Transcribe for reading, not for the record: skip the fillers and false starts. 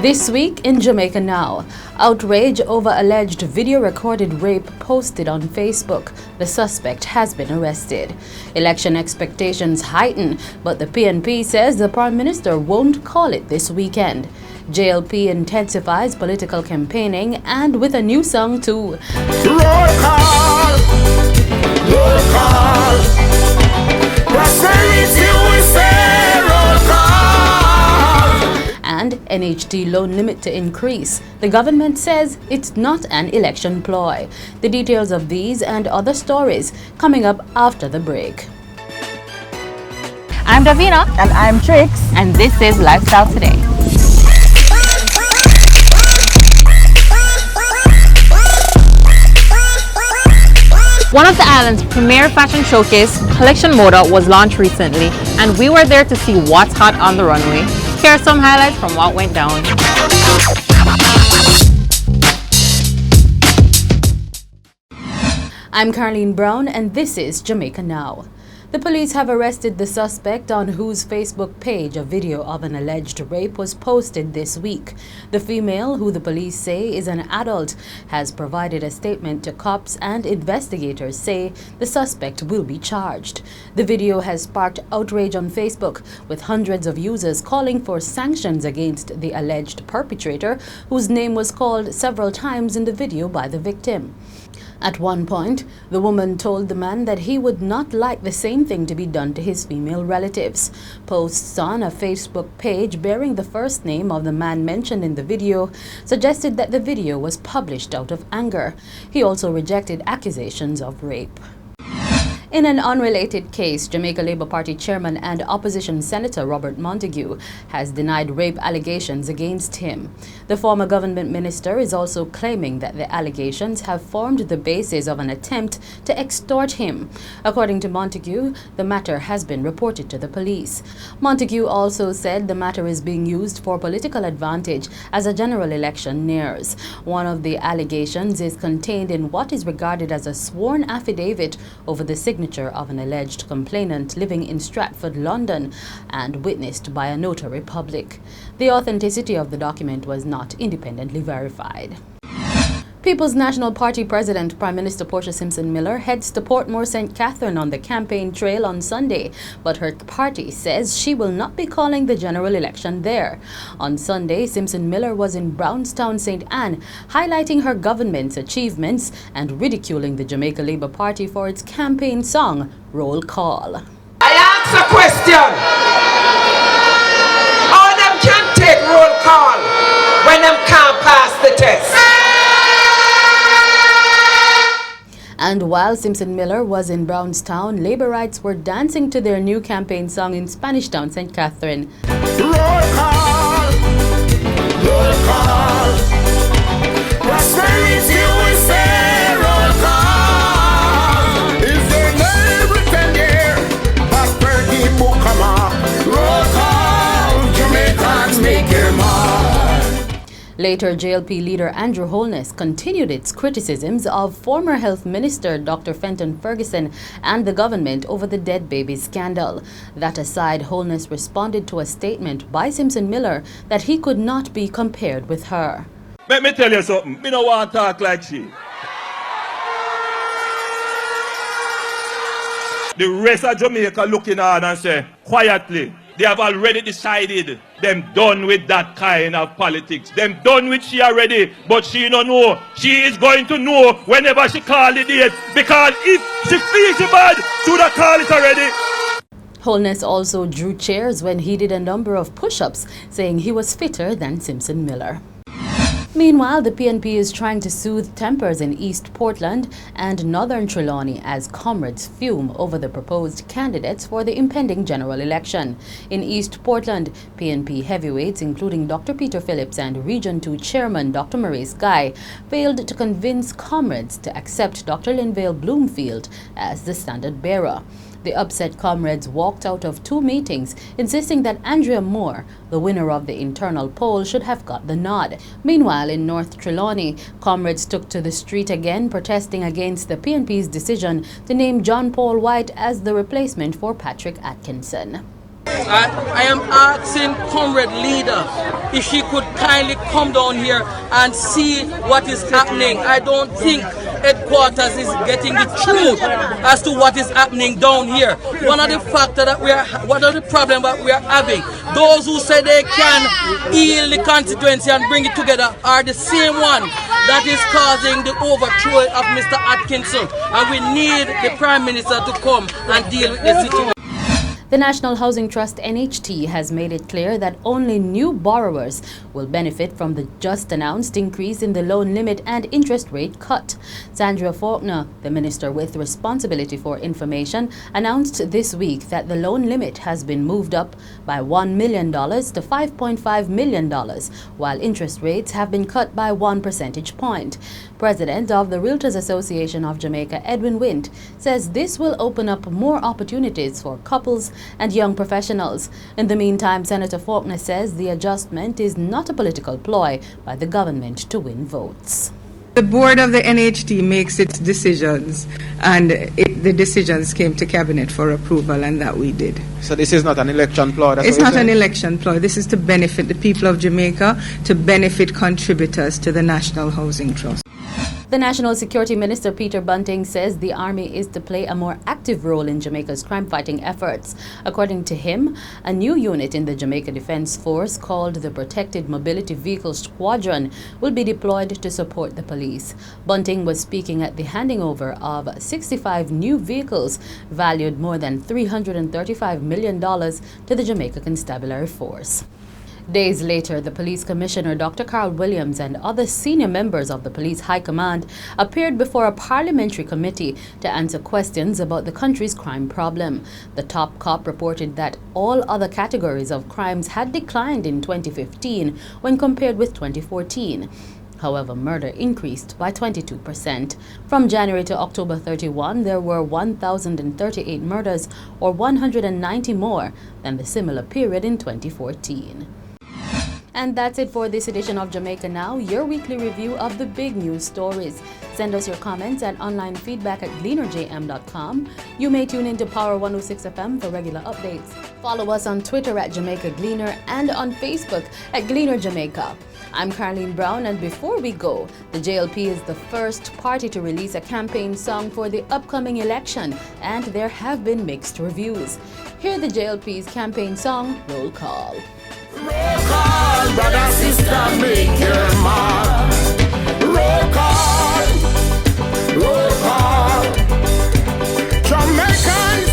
This week in Jamaica Now, outrage over alleged video-recorded rape posted on Facebook. The suspect has been arrested. Election expectations heighten, but the PNP says the Prime Minister won't call it this weekend. JLP intensifies political campaigning and with a new song too. Roll call! Roll call! Prosperity we say roll call! And NHT loan limit to increase. The government says it's not an election ploy. The details of these and other stories coming up after the break. I'm Davina. And I'm Trix. And this is Lifestyle Today. One of the island's premier fashion showcase, Collection Moda, was launched recently, and we were there to see what's hot on the runway. Here are some highlights from what went down. I'm Carleen Brown, and this is Jamaica Now. The police have arrested the suspect on whose Facebook page a video of an alleged rape was posted this week. The female, who the police say is an adult, has provided a statement to cops, and investigators say the suspect will be charged. The video has sparked outrage on Facebook, with hundreds of users calling for sanctions against the alleged perpetrator, whose name was called several times in the video by the victim. At one point, the woman told the man that he would not like the same thing to be done to his female relatives. Posts on a Facebook page bearing the first name of the man mentioned in the video suggested that the video was published out of anger. He also rejected accusations of rape. In an unrelated case, Jamaica Labour Party chairman and opposition Senator Robert Montague has denied rape allegations against him. The former government minister is also claiming that the allegations have formed the basis of an attempt to extort him. According to Montague, the matter has been reported to the police. Montague also said the matter is being used for political advantage as a general election nears. One of the allegations is contained in what is regarded as a sworn affidavit over the signature of an alleged complainant living in Stratford, London, and witnessed by a notary public. The authenticity of the document was not independently verified. People's National Party President, Prime Minister Portia Simpson Miller, heads to Portmore St. Catherine on the campaign trail on Sunday, but her party says she will not be calling the general election there. On Sunday, Simpson Miller was in Brownstown St. Anne, highlighting her government's achievements and ridiculing the Jamaica Labour Party for its campaign song, Roll Call. I ask a question. How them can take roll call when them can't pass the test? And while Simpson Miller was in Brownstown, Labourites were dancing to their new campaign song in Spanish Town, St. Catherine. Roll call! Roll call! Prosperity we say roll call! Is there every 10 year? Prosperity book come on. Roll call! Jamaicans make your mark. Later, JLP leader Andrew Holness continued its criticisms of former Health Minister Dr. Fenton Ferguson and the government over the dead baby scandal. That aside, Holness responded to a statement by Simpson Miller that he could not be compared with her. Let me tell you something. Me don't want to talk like she. The rest of Jamaica looking on and say, quietly, they have already decided them done with that kind of politics. Them done with she already, but she don't know. She is going to know whenever she call the date, because if she feels it bad, should have call it already. Holness also drew cheers when he did a number of push-ups, saying he was fitter than Simpson Miller. Meanwhile, the PNP is trying to soothe tempers in East Portland and Northern Trelawney as comrades fume over the proposed candidates for the impending general election. In East Portland, PNP heavyweights, including Dr. Peter Phillips and Region 2 Chairman Dr. Maurice Guy, failed to convince comrades to accept Dr. Linvale Bloomfield as the standard bearer. The upset comrades walked out of two meetings, insisting that Andrea Moore, the winner of the internal poll, should have got the nod. Meanwhile, in North Trelawney, comrades took to the street again, protesting against the PNP's decision to name John Paul White as the replacement for Patrick Atkinson. I am asking Comrade Leader if she could kindly come down here and see what is happening. I don't think headquarters is getting the truth as to what is happening down here. One of the factors that one of the problems that we are having, those who say they can heal the constituency and bring it together are the same one that is causing the overthrow of Mr. Atkinson. And we need the Prime Minister to come and deal with the situation. The National Housing Trust NHT has made it clear that only new borrowers will benefit from the just announced increase in the loan limit and interest rate cut. Sandra Faulkner, the Minister with responsibility for information, announced this week that the loan limit has been moved up by $1 million to $5.5 million, while interest rates have been cut by 1 percentage point. President of the Realtors Association of Jamaica, Edwin Wint, says this will open up more opportunities for couples and young professionals. In the meantime, Senator Faulkner says the adjustment is not a political ploy by the government to win votes. The board of the NHT makes its decisions, and the decisions came to cabinet for approval, and that we did. So this is not an election ploy? It's not an election ploy. This is to benefit the people of Jamaica, to benefit contributors to the National Housing Trust. The National Security Minister Peter Bunting says the Army is to play a more active role in Jamaica's crime-fighting efforts. According to him, a new unit in the Jamaica Defence Force called the Protected Mobility Vehicle Squadron will be deployed to support the police. Bunting was speaking at the handing over of 65 new vehicles valued more than $335 million to the Jamaica Constabulary Force. Days later, the police commissioner, Dr. Carl Williams, and other senior members of the police high command appeared before a parliamentary committee to answer questions about the country's crime problem. The top cop reported that all other categories of crimes had declined in 2015 when compared with 2014. However, murder increased by 22%. From January to October 31, there were 1,038 murders, or 190 more than the similar period in 2014. And that's it for this edition of Jamaica Now, your weekly review of the big news stories. Send us your comments and online feedback at gleanerjm.com. You may tune into Power 106 FM for regular updates. Follow us on Twitter at Jamaica Gleaner and on Facebook at Gleaner Jamaica. I'm Carleen Brown, and before we go, the JLP is the first party to release a campaign song for the upcoming election, and there have been mixed reviews. Hear the JLP's campaign song, Roll Call. Roll call, brother, sister, make your mark. Roll call, roll call. Jamaicans,